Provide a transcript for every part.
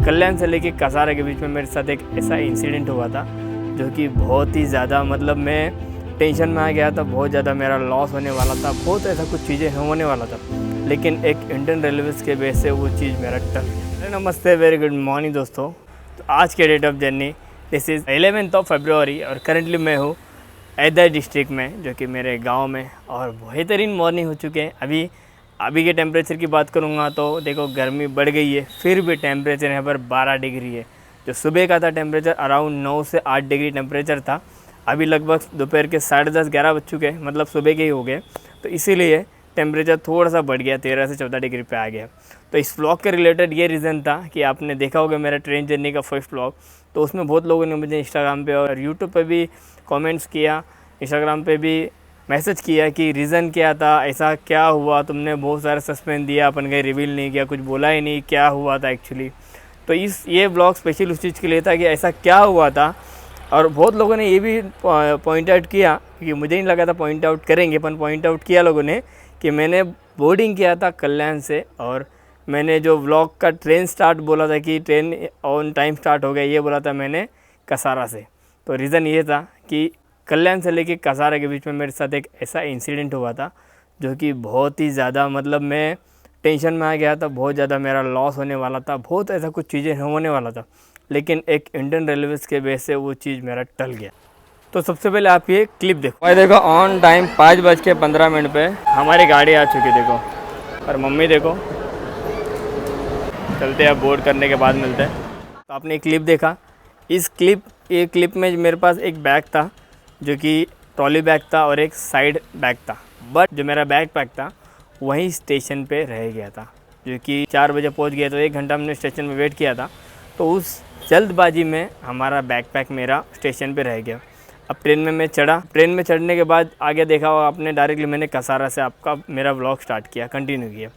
कल्याण से लेके कसारा के बीच में मेरे साथ एक ऐसा इंसिडेंट हुआ था जो कि बहुत ही ज़्यादा मतलब मैं टेंशन में आ गया था। बहुत ज़्यादा मेरा लॉस होने वाला था, बहुत ऐसा कुछ चीज़ें होने वाला था, लेकिन एक इंडियन रेलवेज़ के बेस से वो चीज़ मेरा टल गया। नमस्ते, वेरी गुड मॉर्निंग दोस्तों। तो आज के date of journey this is 11 फरवरी और करंटली मैं हूँ अयोध्या डिस्ट्रिक्ट में, जो कि मेरे गांव में, और बेहतरीन मॉर्निंग हो चुके हैं। अभी के टेम्परेचर की बात करूँगा तो देखो गर्मी बढ़ गई है, फिर भी टेम्परेचर यहाँ पर 12 डिग्री है। जो सुबह का था टेम्परेचर अराउंड 9 से 8 डिग्री टेम्परेचर था। अभी लगभग दोपहर के 10:30-11 बज चुके हैं, मतलब सुबह के ही हो गए, तो इसीलिए टेम्परेचर थोड़ा सा बढ़ गया, 13 से 14 डिग्री पे आ गया। तो इस व्लॉग के रिलेटेड ये रीज़न था कि आपने देखा होगा मेरा ट्रेन जर्नी का फर्स्ट व्लॉग, तो उसमें बहुत लोगों ने मुझे इंस्टाग्राम पे और यूट्यूब पे भी कमेंट्स किया, इंस्टाग्राम पे भी मैसेज किया कि रीज़न क्या था, ऐसा क्या हुआ, तुमने बहुत सारा सस्पेंस दिया, अपन कहीं रिवील नहीं किया, कुछ बोला ही नहीं, क्या हुआ था एक्चुअली। तो ये व्लॉग स्पेशल उस चीज़ के लिए था कि ऐसा क्या हुआ था। और बहुत लोगों ने ये भी पॉइंट आउट किया, क्योंकि मुझे नहीं लगा था पॉइंट आउट करेंगे, पर पॉइंट आउट किया लोगों ने कि मैंने बोर्डिंग किया था कल्याण से, और मैंने जो व्लॉग का ट्रेन स्टार्ट बोला था कि ट्रेन ऑन टाइम स्टार्ट हो गया, ये बोला था मैंने कसारा से। तो रीज़न ये था कि कल्याण से लेके कसारा के बीच में मेरे साथ एक ऐसा इंसिडेंट हुआ था जो कि बहुत ही ज़्यादा मतलब मैं टेंशन में आ गया था। बहुत ज़्यादा मेरा लॉस होने वाला था, बहुत ऐसा कुछ चीज़ें होने वाला था, लेकिन एक इंडियन रेलवेज़ के बेस से वो चीज़ मेरा टल गया। तो सबसे पहले आप ये क्लिप देखो। भाई देखो, ऑन टाइम 5:15 पे हमारी गाड़ी आ चुकी, देखो। और मम्मी देखो, चलते हैं, बोर्ड करने के बाद मिलते हैं। तो आपने क्लिप देखा। ये क्लिप में मेरे पास एक बैग था जो कि ट्रॉली बैग था और एक साइड बैग था, बट जो मेरा बैग पैक था वहीं स्टेशन पे रह गया था, जो कि 4 बजे पहुंच गया। तो 1 घंटा हमने स्टेशन में वेट किया था, तो उस जल्दबाजी में हमारा बैग पैक मेरा स्टेशन पे रह गया। अब ट्रेन में मैं चढ़ा, ट्रेन में चढ़ने के बाद आगे देखा होगा आपने, डायरेक्टली मैंने कसारा से मेरा व्लॉग स्टार्ट किया, कंटिन्यू किया।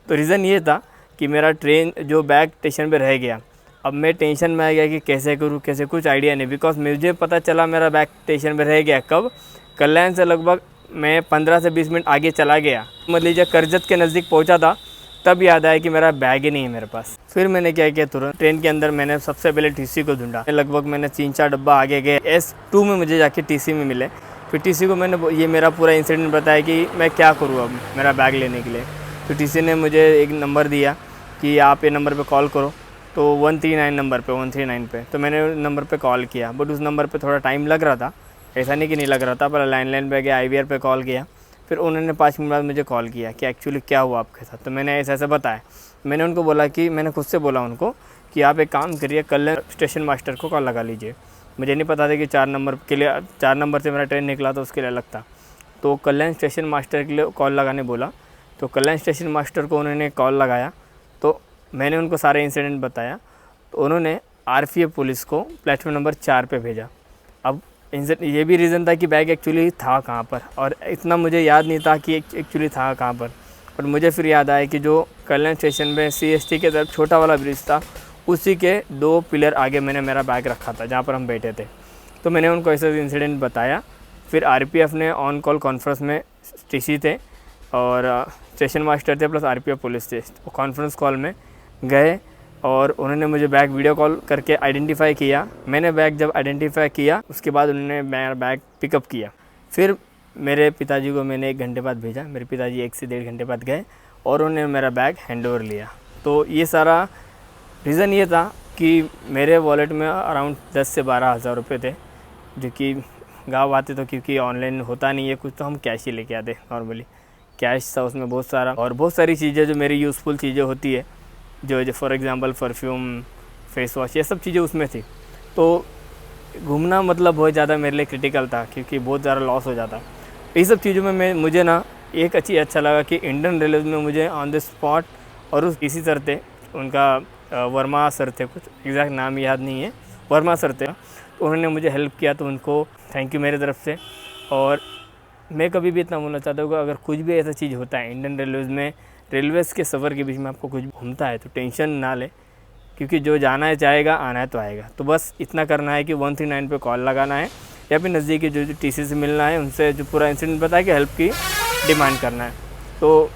तो रीज़न ये था कि मेरा ट्रेन जो बैग स्टेशन पे रह गया। अब मैं टेंशन में आ गया कि कैसे करूँ, कैसे, कुछ आइडिया नहीं, बिकॉज मुझे पता चला मेरा बैग स्टेशन पे रह गया कब, कल्याण से लगभग मैं 15 से 20 मिनट आगे चला गया, मतलब लीजिए करजत के नज़दीक पहुंचा था, तब याद आया कि मेरा बैग ही नहीं है मेरे पास। फिर मैंने क्या किया, तुरंत ट्रेन के अंदर मैंने सबसे पहले टीसी को ढूंढा। लगभग मैंने 3-4 डब्बा आगे गए, S2 में मुझे जाके टीसी में मिले। फिर टीसी को मैंने ये मेरा पूरा इंसिडेंट बताया कि मैं क्या करूँ अब मेरा बैग लेने के लिए। तो टीसी ने मुझे एक नंबर दिया कि आप ये नंबर पर कॉल करो, तो 139 नंबर पे, 139 पे। तो मैंने नंबर पे कॉल किया, बट उस नंबर पे थोड़ा टाइम लग रहा था, ऐसा नहीं कि नहीं लग रहा था, पर लाइन पे गया, IVR पे कॉल किया। फिर उन्होंने 5 मिनट बाद मुझे कॉल किया कि एक्चुअली क्या हुआ आपके साथ। तो मैंने ऐसा बताया। मैंने उनको बोला कि मैंने खुद से बोला उनको कि आप एक काम करिए, कल्याण स्टेशन मास्टर को कॉल लगा लीजिए। मुझे नहीं पता था कि 4 नंबर के लिए, 4 नंबर से मेरा ट्रेन निकला तो उसके लिए अलग था। तो कल्याण स्टेशन मास्टर के लिए कॉल लगाने बोला, तो कल्याण स्टेशन मास्टर को उन्होंने कॉल लगाया। तो मैंने उनको सारे इंसिडेंट बताया, तो उन्होंने RPF पुलिस को प्लेटफॉर्म नंबर 4 पे भेजा। अब ये भी रीज़न था कि बैग एक्चुअली था कहाँ पर, और इतना मुझे याद नहीं था कि एक्चुअली था कहाँ पर मुझे फिर याद आया कि जो कल्याण स्टेशन में CST के तरफ छोटा वाला ब्रिज था, उसी के 2 पिलर आगे मैंने मेरा बैग रखा था, जहाँ पर हम बैठे थे। तो मैंने उनको ऐसा इंसिडेंट बताया। फिर RPF ने ऑन कॉल कॉन्फ्रेंस में, TC थे और स्टेशन मास्टर थे प्लस RPF पुलिस थे, वो कॉन्फ्रेंस कॉल में गए और उन्होंने मुझे बैग वीडियो कॉल करके आइडेंटिफाई किया। मैंने बैग जब आइडेंटिफाई किया, उसके बाद उन्होंने मेरा बैग पिकअप किया। फिर मेरे पिताजी को मैंने 1 घंटे बाद भेजा। मेरे पिताजी 1 से 1.5 घंटे बाद गए और उन्होंने मेरा बैग हैंडओवर लिया। तो ये सारा रीज़न ये था कि मेरे वॉलेट में अराउंड 10 से 12 हज़ार रुपये थे, जो कि गाँव आते तो क्योंकि ऑनलाइन होता नहीं है कुछ, तो हम कैश ही लेके आते नॉर्मली। कैश था उसमें बहुत सारा, और बहुत सारी चीज़ें जो मेरी यूज़फुल चीज़ें होती है, जो for example perfume, face wash, ये सब चीज़ें उसमें थी। तो घूमना मतलब बहुत ज़्यादा मेरे लिए क्रिटिकल था, क्योंकि बहुत ज़्यादा लॉस हो जाता। ये सब चीज़ों में मुझे ना एक अच्छा लगा कि इंडियन रेलवे में मुझे ऑन द स्पॉट, और उस इसी सर थे, उनका वर्मा सर थे, कुछ एग्जैक्ट नाम याद नहीं है, वर्मा सर थे, तो उन्होंने मुझे हेल्प किया, तो उनको थैंक यू मेरी तरफ से। और मैं कभी भी इतना बोलना चाहता हूँ कि अगर कुछ भी ऐसा चीज़ होता है इंडियन रेलवेज़ में, रेलवेज़ के सफ़र के बीच में आपको कुछ घूमता है, तो टेंशन ना ले, क्योंकि जो जाना है जाएगा, आना है तो आएगा। तो बस इतना करना है कि 139 पे कॉल लगाना है, या फिर नज़दीकी जो TC से मिलना है, उनसे जो पूरा इंसिडेंट बता के हेल्प की डिमांड करना है। तो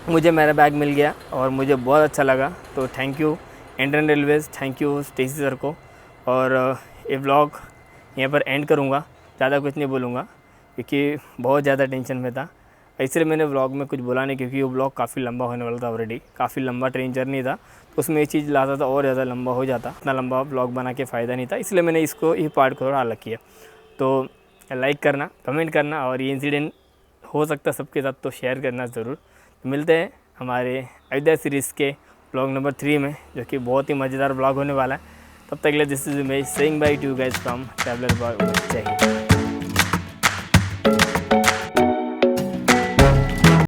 मुझे मेरा बैग मिल गया और मुझे बहुत अच्छा लगा। तो thank you Indian Railways thank you Stacy sir को। और ये व्लॉग यहाँ पर एंड करूँगा, ज़्यादा कुछ नहीं बोलूँगा क्योंकि बहुत ज़्यादा टेंशन में था, इसलिए मैंने व्लॉग में कुछ बोला नहीं, क्योंकि वो व्लॉग काफ़ी लंबा होने वाला था ऑलरेडी। काफ़ी लंबा ट्रेन जर्नी था, तो उसमें ये चीज़ लाता था और ज़्यादा लंबा हो जाता, इतना लंबा व्लॉग बना के फ़ायदा नहीं था, इसलिए मैंने इसको ये पार्ट को थोड़ा अलग किया। तो लाइक करना, कमेंट करना, और ये इंसिडेंट हो सकता सबके साथ तो शेयर करना ज़रूर। तो मिलते हैं हमारे अयोध्या सीरीज़ के व्लॉग नंबर 3 में, जो कि बहुत ही मज़ेदार व्लॉग होने वाला है। तब तक के लिए this is image saying by two guys from traveller boy. जय हिंद।